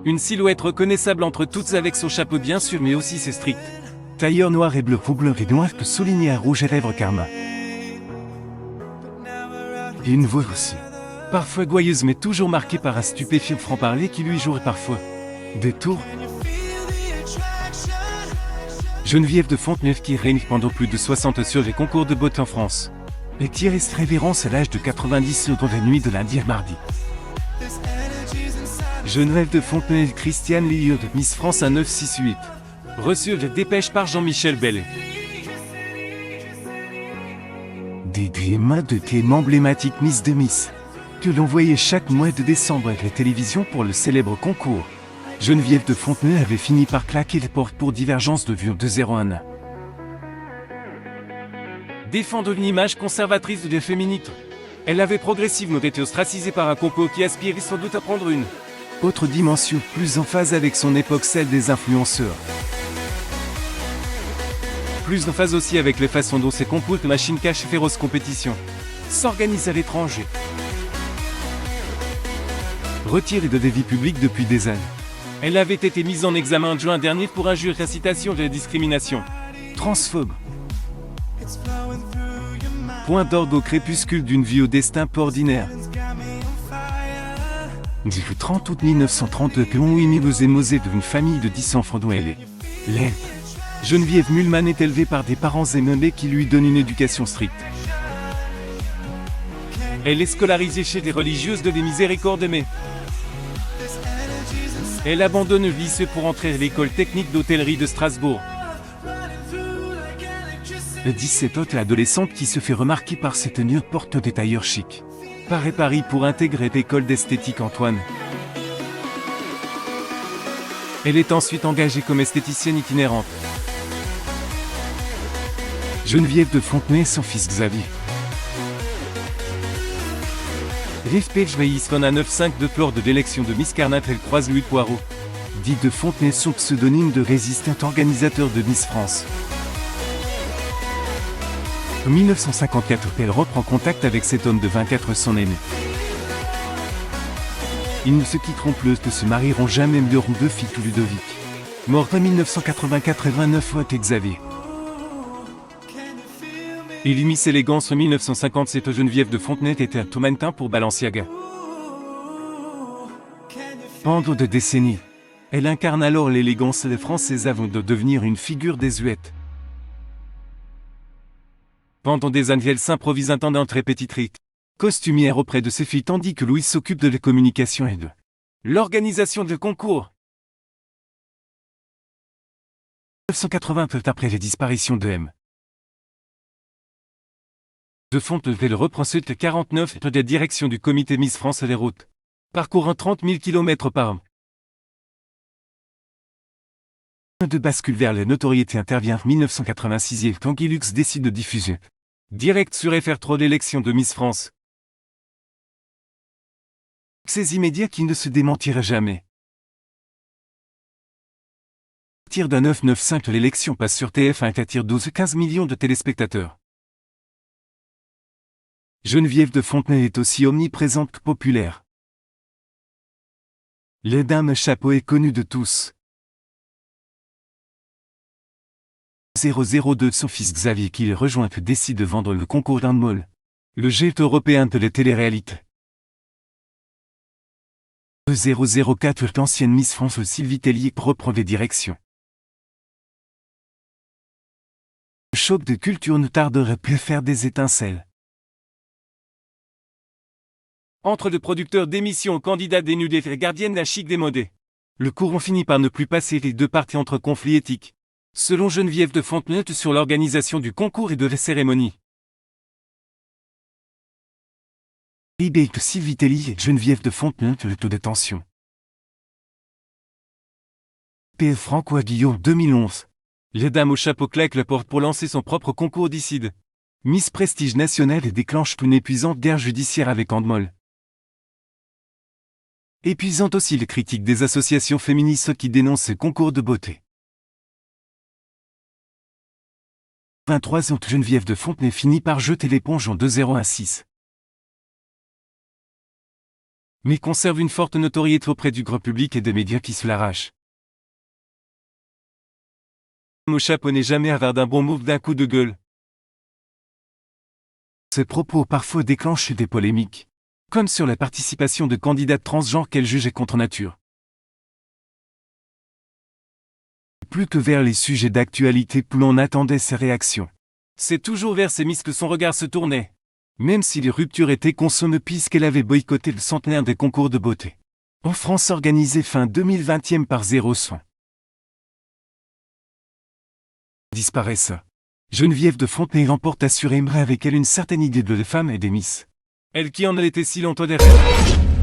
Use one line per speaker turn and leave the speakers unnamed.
Une silhouette reconnaissable entre toutes avec son chapeau bien sûr mais aussi ses stricts.
Tailleur noir et bleu ou bleu et noir que souligné à rouge à lèvres karma. Et une voix aussi. Parfois gouailleuse mais toujours marquée par un stupéfiant franc-parler qui lui jouerait parfois des tours. Geneviève de Fontenay qui règne pendant plus de 60 sur les concours de beauté en France. Et qui reste révérence à l'âge de 90 dans la nuit de lundi à mardi. Geneviève de Fontenay Christiane Lilleux de Miss France à 968. Reçu de dépêche par Jean-Michel Bellet. Des mains de thème emblématique Miss de Miss, que l'on voyait chaque mois de décembre à la télévision pour le célèbre concours. Geneviève de Fontenay avait fini par claquer les portes pour divergence de vue de 0,1.
Défendre une image conservatrice de la féminité. Elle avait progressivement été ostracisée par un concours qui aspirait sans doute à prendre une
autre dimension plus en phase avec son époque, celle des influenceurs.
Plus en phase aussi avec les façons dont ces concours de machines cash et féroces compétitions s'organisent à l'étranger.
Retirée de la vie publique depuis des années.
Elle avait été mise en examen en juin dernier pour injure et incitation de la discrimination.
Transphobe. Point d'orgue au crépuscule d'une vie au destin peu ordinaire. Du 30 août 1930, Louis Mosé d'une famille de 10 enfants dont elle est l'aide. Geneviève Mulman est élevée par des parents aimés qui lui donnent une éducation stricte.
Elle est scolarisée chez les religieuses de les Miséricordes mais elle abandonne le lycée pour entrer à l'école technique d'hôtellerie de Strasbourg.
Le 17 août, l'adolescente qui se fait remarquer par ses tenues porte des tailleurs chics. Part Paris pour intégrer l'école d'esthétique Antoine.
Elle est ensuite engagée comme esthéticienne itinérante.
Geneviève de Fontenay et son fils Xavier.
Riff Page Veillisson à 9,5 de lors de l'élection de Miss Carnat, elle croise Louis Poirot.
Dit de Fontenay, son pseudonyme de résistant organisateur de Miss France. En 1954, elle reprend contact avec cet homme de 24, son aîné. Ils ne se quitteront plus, ne se marieront jamais, mais auront 2 filles, Ludovic. Mort en 1984 et 29 et Xavier.
Et Miss Élégance en 1957, Geneviève de Fontenay était à Tomantin pour Balenciaga.
Pendant 2 décennies, elle incarne alors l'élégance des Françaises avant de devenir une figure désuète.
Pendant des années, elle s'improvise intendante répétitrice,
costumière auprès de ses filles tandis que Louis s'occupe de la communication et de
l'organisation de concours.
1980, peu après la disparition de M.
de Fontenay reprend suite 49 de la direction du comité Miss France les routes, parcourant 30 000 km par an.
De bascule vers la notoriété intervient en 1986 et Tanguy Lux décide de diffuser
direct sur FR3 l'élection de Miss France.
Ces immédiats qui ne se démentira jamais. À partir de 995, l'élection passe sur TF1 et attire 12-15 millions de téléspectateurs. Geneviève de Fontenay est aussi omniprésente que populaire. La dame chapeau est connue de tous. 002 son fils Xavier qui le rejoint décide de vendre le concours d'un molle. Le jet européen de la télé-réalité. 004 l'ancienne Miss France Sylvie Tellier reprend les directions. Le choc de culture ne tarderait plus à faire des étincelles.
Entre le producteur d'émissions candidat dénudé et gardienne la chic démodée.
Le courant finit par ne plus passer les 2 parties entre conflits éthiques.
Selon Geneviève de Fontenay sur l'organisation du concours et de la cérémonie.
eBay Sylvie Tellier et Geneviève de Fontenay le taux d'attention. P. François Guillaume 2011.
La dame au chapeau claque la porte pour lancer son propre concours décide.
Miss Prestige National et déclenche une épuisante guerre judiciaire avec Andmol. Épuisante aussi les critiques des associations féministes qui dénoncent ces concours de beauté. 23 août, Geneviève de Fontenay finit par jeter l'éponge en 2016. mais conserve une forte notoriété auprès du grand public et des médias qui se l'arrachent.
Au chapeau n'est jamais avare d'un bon move d'un coup de gueule.
Ses propos parfois déclenchent des polémiques, comme sur la participation de candidates transgenres qu'elle jugeait contre nature. Plus que vers les sujets d'actualité où l'on attendait ses réactions.
C'est toujours vers ces miss que son regard se tournait.
Même si les ruptures étaient consommées puisqu'elle avait boycotté le centenaire des concours de beauté. En France organisé fin 2020 par Zéro Soin. Disparaissent. Geneviève de Fontenay remporte assurément avec elle une certaine idée de la femme et des miss.
Elle qui en a été si longtemps derrière.